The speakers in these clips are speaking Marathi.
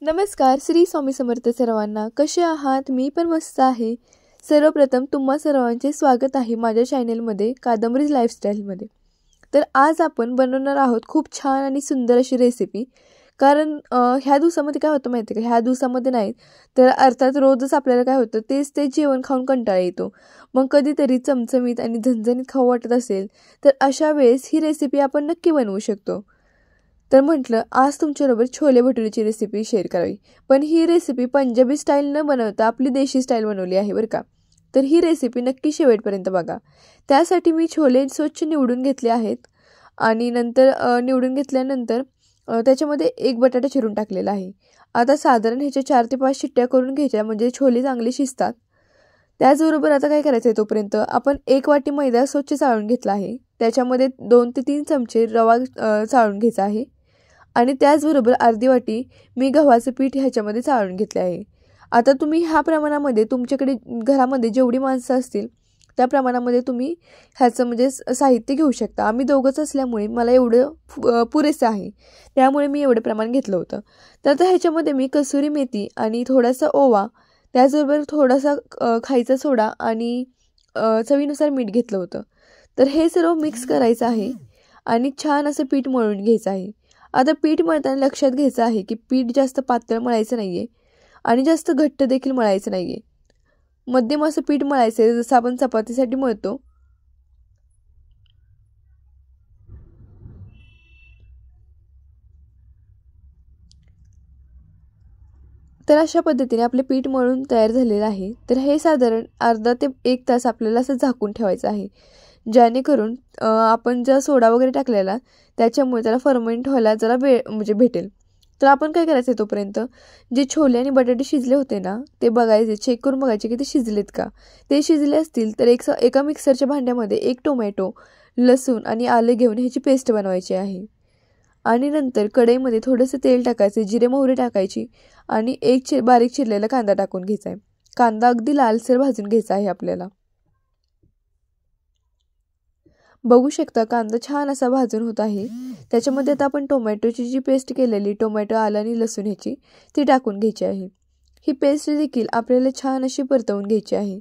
नमस्कार. श्री स्वामी समर्थ सर्वांना. कसे आहात? मी पण मस्त आहे. सर्वप्रथम तुम्हा सर्वांचे स्वागत आहे माझ्या चॅनेलमध्ये कादंबरी लाईफस्टाईलमध्ये. तर आज आपण बनवणार आहोत खूप छान आणि सुंदर अशी रेसिपी. कारण ह्या दिवसामध्ये काय होतं माहिती आहे का? ह्या दिवसामध्ये नाही तर अर्थात रोजच आपल्याला काय होतं तेच जेवण खाऊन कंटाळा येतो. मग कधीतरी चमचमीत आणि झणझणीत खाऊ वाटत असेल तर अशा वेळेस ही रेसिपी आपण नक्की बनवू शकतो. तर म्हटलं आज तुमच्याबरोबर छोले भटुरेची रेसिपी शेअर करावी. पण ही रेसिपी पंजाबी स्टाईल न बनवता आपली देशी स्टाईल बनवली आहे बरं का. तर ही रेसिपी नक्की शेवटपर्यंत बघा. त्यासाठी मी छोले स्वच्छ निवडून घेतले आहेत आणि नंतर निवडून घेतल्यानंतर त्याच्यामध्ये एक बटाटा चिरून टाकलेला आहे. आता साधारण ह्याच्या 4 ते 5 शिट्ट्या करून घ्यायच्या म्हणजे छोले चांगले शिजतात. त्याचबरोबर आता काय करायचं आहे तोपर्यंत आपण 1 वाटी मैदा स्वच्छ चाळून घेतला आहे. त्याच्यामध्ये 2 ते 3 चमचे रवा चाळून घ्यायचा आहे. आणि त्याचबरोबर अर्धी वाटी मी गव्हाचं पीठ ह्याच्यामध्ये चाळून घेतले आहे. आता तुम्ही ह्या प्रमाणामध्ये तुमच्याकडे घरामध्ये जेवढी माणसं असतील त्या प्रमाणामध्ये तुम्ही ह्याचं म्हणजे साहित्य घेऊ शकता. आम्ही दोघंच असल्यामुळे मला एवढं पुरेसं आहे, त्यामुळे मी एवढं प्रमाण घेतलं होतं. तर आता ह्याच्यामध्ये मी कसुरी मेथी आणि थोडासा ओवा, त्याचबरोबर थोडासा खायचा सोडा आणि चवीनुसार मीठ घेतलं होतं. तर हे सर्व मिक्स करायचं आहे आणि छान असं पीठ मळून घ्यायचं आहे. आता पीठ मळताना लक्षात घ्यायचं आहे की पीठ जास्त पातळ मळायचं नाही आहे आणि जास्त घट्ट देखील मळायचं नाही आहे. मध्यम असं पीठ मळायचं आहे, जसं आपण चपातीसाठी मळतो. तर अशा पद्धतीने आपले पीठ मळून तयार झालेलं आहे. तर हे साधारण अर्धा ते 1 तास आपल्याला असं झाकून ठेवायचं आहे, जेणेकरून आपण जर सोडा वगैरे टाकलेला त्याच्यामुळे त्याला फर्मेंट व्हायला जरा वेळ म्हणजे भेटेल. तर आपण काय करायचं आहे तोपर्यंत जे छोले आणि बटाटे शिजले होते ना ते बघायचे, चेक करून बघायचे की ते शिजलेत का. ते शिजले असतील तर एका मिक्सरच्या भांड्यामध्ये 1 टोमॅटो, लसूण आणि आलं घेऊन ह्याची पेस्ट बनवायची आहे. आणि नंतर कढईमध्ये थोडंसं तेल टाकायचं, जिरे मोहरी टाकायची आणि बारीक चिरलेला कांदा टाकून घ्यायचा आहे. कांदा अगदी लालसर भाजून घ्यायचा आहे आपल्याला. बघू शकता कांदा छान असा भाजून होत आहे. त्याच्यामध्ये आता आपण टोमॅटोची जी पेस्ट केलेली, टोमॅटो, आलं आणि लसूण ह्याची, ती टाकून घ्यायची आहे. ही पेस्ट देखील आपल्याला छान अशी परतवून घ्यायची आहे.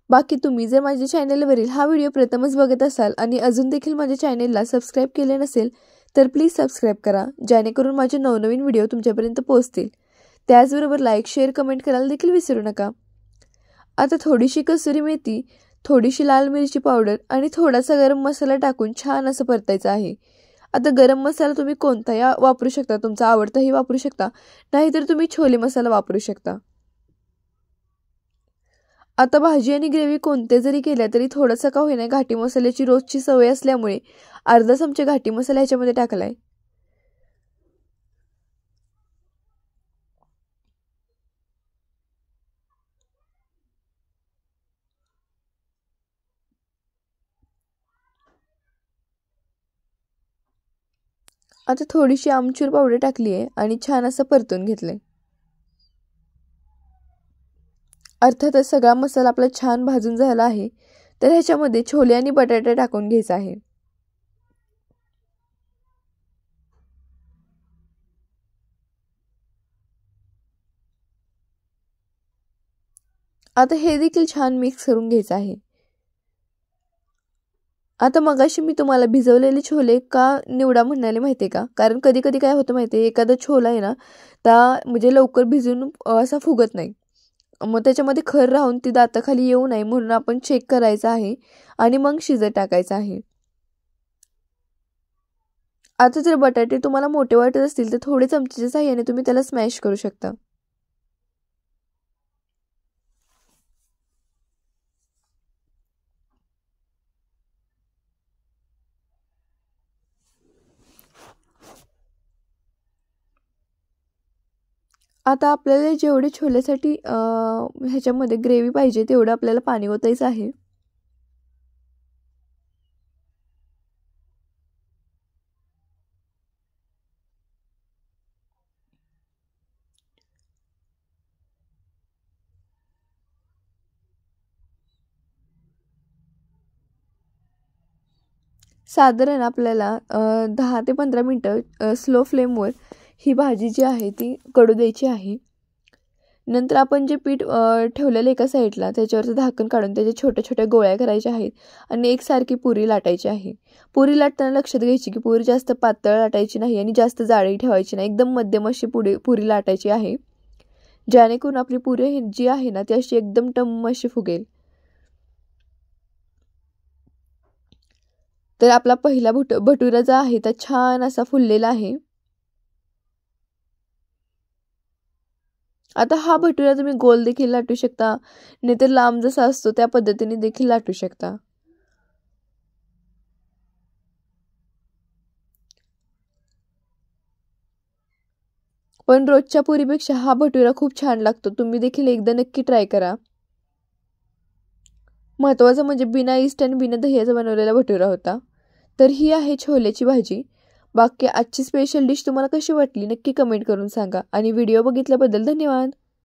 बाकी तुम्ही जर माझ्या चॅनलवरील हा व्हिडिओ प्रथमच बघत असाल आणि अजून देखील माझ्या चॅनलला सबस्क्राईब केले नसेल तर प्लीज सबस्क्राईब करा, जेणेकरून माझे नवनवीन व्हिडिओ तुमच्यापर्यंत पोहोचतील. त्याचबरोबर लाईक, शेअर, कमेंट करायला देखील विसरू नका. आता थोडीशी कसुरी मेथी, थोडीशी लाल मिरची पावडर आणि थोडासा गरम मसाला टाकून छान असं परतायचं आहे. आता गरम मसाला तुम्ही कोणताही वापरू शकता, तुमचा आवडताही वापरू शकता, नाहीतर तुम्ही छोले मसाला वापरू शकता. आता भाजी आणि ग्रेव्ही कोणते जरी केल्या तरी थोडंसं का होईना घाटी मसाल्याची रोजची सवय असल्यामुळे अर्धा चमचा घाटी मसाला ह्याच्यामध्ये टाकलाय. आता थोडीशी आमचूर पावडर टाकली आहे आणि छान असं परतून घेतलंय. अर्थातच सगळा मसाला आपला छान भाजून झाला आहे. तर ह्याच्यामध्ये छोले आणि बटाटा टाकून घ्यायचा आहे. आता हे देखील छान मिक्स करून घ्यायचं आहे. आता मगाशी मी तुम्हाला भिजवलेले छोले का निवडा म्हणाले माहिती आहे का? कारण कधी कधी काय होतं माहिती आहे, एखादा छोला आहे ना म्हणजे लवकर भिजून असा फुगत नाही. मग त्याच्यामध्ये खर राहून ती दाताखाली येऊ नये म्हणून आपण चेक करायचं आहे आणि मग शिजत टाकायचं आहे. आता जर बटाटे तुम्हाला मोठे वाटत असतील तर थोडे चमचेच्या साहाय्याने तुम्ही त्याला स्मॅश करू शकता. आता आपल्याला जेवढे छोल्यासाठी ह्याच्यामध्ये ग्रेव्ही पाहिजे तेवढं आपल्याला पाणी ओतायचं आहे. साधारण आपल्याला 10 ते 15 मिनटं स्लो फ्लेमवर ही भाजी जी आहे ती कडू द्यायची आहे. नंतर आपण जे पीठ ठेवलेलं एका साईडला त्याच्यावरचं झाकण काढून त्याच्या छोट्या छोट्या गोळ्या करायच्या आहेत आणि एकसारखी पुरी लाटायची आहे. पुरी लाटताना लक्षात घ्यायची की पुरी जास्त पातळ लाटायची नाही आणि जास्त जाडी ठेवायची नाही. एकदम मध्यम अशी पुरी लाटायची आहे, जेणेकरून आपली पुरी जी आहे ना ती अशी एकदम टम्म अशी फुगेल. तर आपला पहिला भटुरा जो आहे तो छान असा फुललेला आहे. आता हा भटुरा तुम्ही गोल देखील लाटू शकता, नाहीतर लांब जसा असतो त्या पद्धतीने देखील लाटू शकता. पण रोजच्या पुरीपेक्षा हा भटुरा खूप छान लागतो. तुम्ही देखील एकदा नक्की ट्राय करा. महत्त्वाचं म्हणजे बिना ईस्ट आणि बिना दह्याचा बनवलेला भटुरा होता. तर ही आहे छोलेची भाजी. बाकी आजची स्पेशल डिश तुम्हाला कशी वाटली नक्की कमेंट करून सांगा आणि व्हिडिओ बघितल्याबद्दल धन्यवाद.